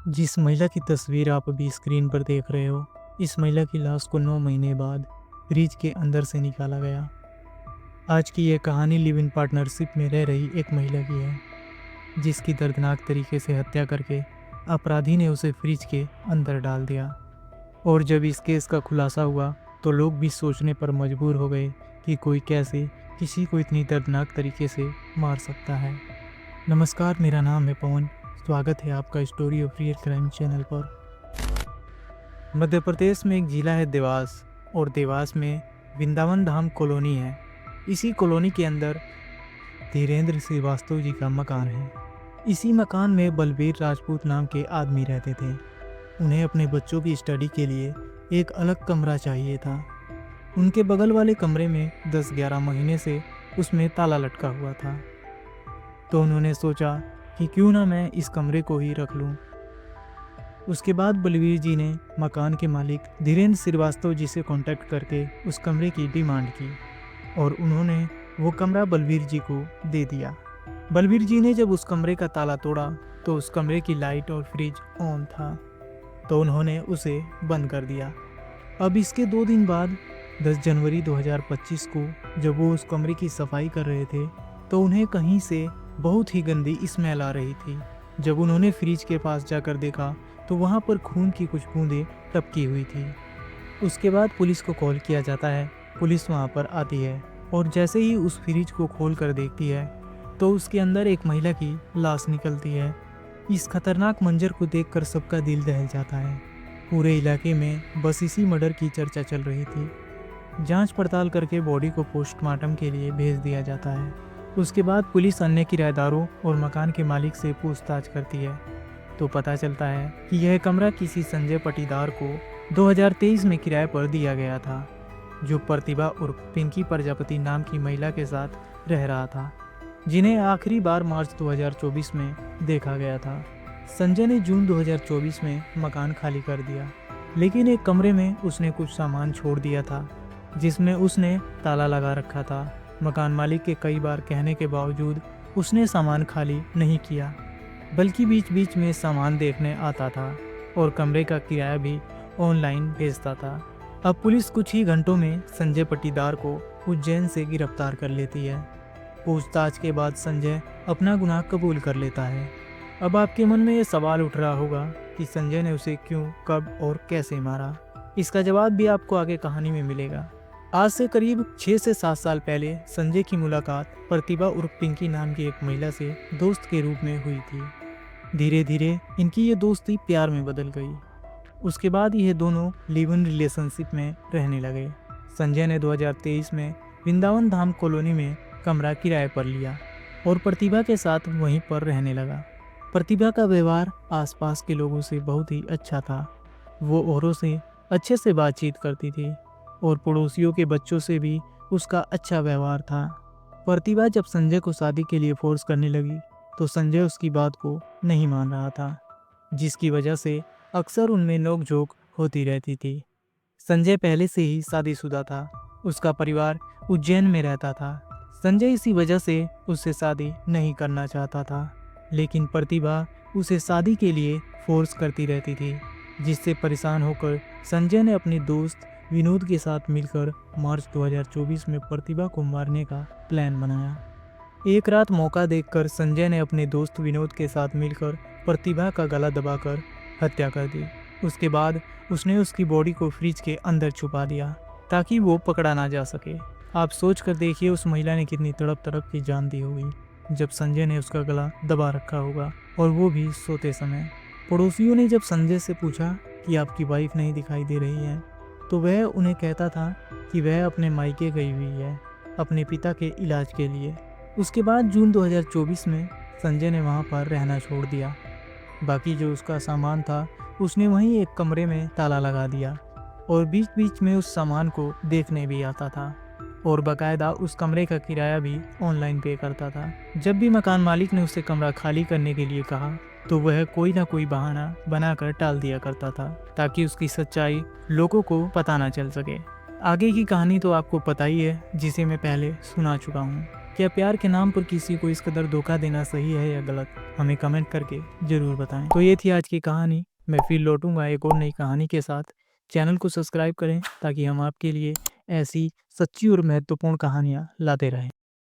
जिस महिला की तस्वीर आप अभी स्क्रीन पर देख रहे हो, इस महिला की लाश को 9 महीने बाद फ्रिज के अंदर से निकाला गया। आज की यह कहानी लिव इन पार्टनरशिप में रह रही एक महिला की है, जिसकी दर्दनाक तरीके से हत्या करके अपराधी ने उसे फ्रिज के अंदर डाल दिया। और जब इस केस का खुलासा हुआ, तो लोग भी सोचने पर मजबूर हो गए कि कोई कैसे किसी को इतनी दर्दनाक तरीके से मार सकता है। नमस्कार, मेरा नाम है पवन। स्वागत है आपका story of real crime channel पर। मध्य प्रदेश में एक जिला है देवास, और देवास में वृंदावन धाम कॉलोनी है। इसी कॉलोनी के अंदर धीरेन्द्र श्रीवास्तव जी का मकान है। इसी मकान में बलबीर राजपूत नाम के आदमी रहते थे। उन्हें अपने बच्चों की स्टडी के लिए एक अलग कमरा चाहिए था। उनके बगल वाले कमरे में 10-11 महीने से उसमें ताला लटका हुआ था। तो उन्होंने सोचा कि क्यों ना मैं इस कमरे को ही रख लूं। उसके बाद बलवीर जी ने मकान के मालिक धीरेन्द्र श्रीवास्तव जी से कांटेक्ट करके उस कमरे की डिमांड की, और उन्होंने वो कमरा बलवीर जी को दे दिया। बलवीर जी ने जब उस कमरे का ताला तोड़ा, तो उस कमरे की लाइट और फ्रिज ऑन था, तो उन्होंने उसे बंद कर दिया। अब इसके 2 दिन बाद 10 जनवरी 2025 को जब वो उस कमरे की सफाई कर रहे थे, तो उन्हें कहीं से बहुत ही गंदी स्मेल आ रही थी। जब उन्होंने फ्रिज के पास जाकर देखा, तो वहाँ पर खून की कुछ बूंदें टपकी हुई थी। उसके बाद पुलिस को कॉल किया जाता है। पुलिस वहाँ पर आती है, और जैसे ही उस फ्रिज को खोल कर देखती है, तो उसके अंदर एक महिला की लाश निकलती है। इस खतरनाक मंजर को देखकर सबका दिल दहल जाता है। पूरे इलाके में बस इसी मर्डर की चर्चा चल रही थी। जांच पड़ताल करके बॉडी को पोस्टमार्टम के लिए भेज दिया जाता है। उसके बाद पुलिस अन्य किराएदारों और मकान के मालिक से पूछताछ करती है, तो पता चलता है कि यह कमरा किसी संजय पटीदार को 2023 में किराए पर दिया गया था, जो प्रतिभा उर्फ पिंकी प्रजापति नाम की महिला के साथ रह रहा था, जिन्हें आखिरी बार मार्च 2024 में देखा गया था। संजय ने जून 2024 में मकान खाली कर दिया, लेकिन एक कमरे में उसने कुछ सामान छोड़ दिया था, जिसमें उसने ताला लगा रखा था। मकान मालिक के कई बार कहने के बावजूद उसने सामान खाली नहीं किया, बल्कि बीच बीच में सामान देखने आता था, और कमरे का किराया भी ऑनलाइन भेजता था। अब पुलिस कुछ ही घंटों में संजय पटीदार को उज्जैन से गिरफ्तार कर लेती है। पूछताछ के बाद संजय अपना गुनाह कबूल कर लेता है। अब आपके मन में ये सवाल उठ रहा होगा कि संजय ने उसे क्यों, कब और कैसे मारा। इसका जवाब भी आपको आगे कहानी में मिलेगा। आज से करीब 6 से 7 साल पहले संजय की मुलाकात प्रतिभा उर्फ पिंकी नाम की एक महिला से दोस्त के रूप में हुई थी। धीरे धीरे इनकी ये दोस्ती प्यार में बदल गई। उसके बाद ये दोनों लिव इन रिलेशनशिप में रहने लगे। संजय ने 2023 में वृंदावन धाम कॉलोनी में कमरा किराए पर लिया, और प्रतिभा के साथ वहीं पर रहने लगा। प्रतिभा का व्यवहार आसपास के लोगों से बहुत ही अच्छा था। वो औरों से अच्छे से बातचीत करती थी, और पड़ोसियों के बच्चों से भी उसका अच्छा व्यवहार था। प्रतिभा जब संजय को शादी के लिए फोर्स करने लगी, तो संजय उसकी बात को नहीं मान रहा था, जिसकी वजह से अक्सर उनमें नोकझोंक होती रहती थी। संजय पहले से ही शादीशुदा था। उसका परिवार उज्जैन में रहता था। संजय इसी वजह से उससे शादी नहीं करना चाहता था, लेकिन प्रतिभा उसे शादी के लिए फोर्स करती रहती थी, जिससे परेशान होकर संजय ने अपने दोस्त विनोद के साथ मिलकर मार्च 2024 में प्रतिभा को मारने का प्लान बनाया। एक रात मौका देखकर संजय ने अपने दोस्त विनोद के साथ मिलकर प्रतिभा का गला दबाकर हत्या कर दी। उसके बाद उसने उसकी बॉडी को फ्रिज के अंदर छुपा दिया, ताकि वो पकड़ा ना जा सके। आप सोच कर देखिए उस महिला ने कितनी तड़प तड़प की जान दी होगी जब संजय ने उसका गला दबा रखा होगा, और वो भी सोते समय। पड़ोसियों ने जब संजय से पूछा कि आपकी वाइफ नहीं दिखाई दे रही है, तो वह उन्हें कहता था कि वह अपने मायके गई हुई है अपने पिता के इलाज के लिए। उसके बाद जून 2024 में संजय ने वहां पर रहना छोड़ दिया। बाकी जो उसका सामान था उसने वहीं एक कमरे में ताला लगा दिया, और बीच बीच में उस सामान को देखने भी आता था, और बाकायदा उस कमरे का किराया भी ऑनलाइन पे करता था। जब भी मकान मालिक ने उसे कमरा खाली करने के लिए कहा, तो वह कोई ना कोई बहाना बनाकर टाल दिया करता था, ताकि उसकी सच्चाई लोगों को पता ना चल सके। आगे की कहानी तो आपको पता ही है, जिसे मैं पहले सुना चुका हूँ। क्या प्यार के नाम पर किसी को इस कदर धोखा देना सही है या गलत? हमें कमेंट करके ज़रूर बताएं। तो ये थी आज की कहानी। मैं फिर लौटूंगा एक और नई कहानी के साथ। चैनल को सब्सक्राइब करें ताकि हम आपके लिए ऐसी सच्ची और महत्वपूर्ण कहानियाँ लाते रहें।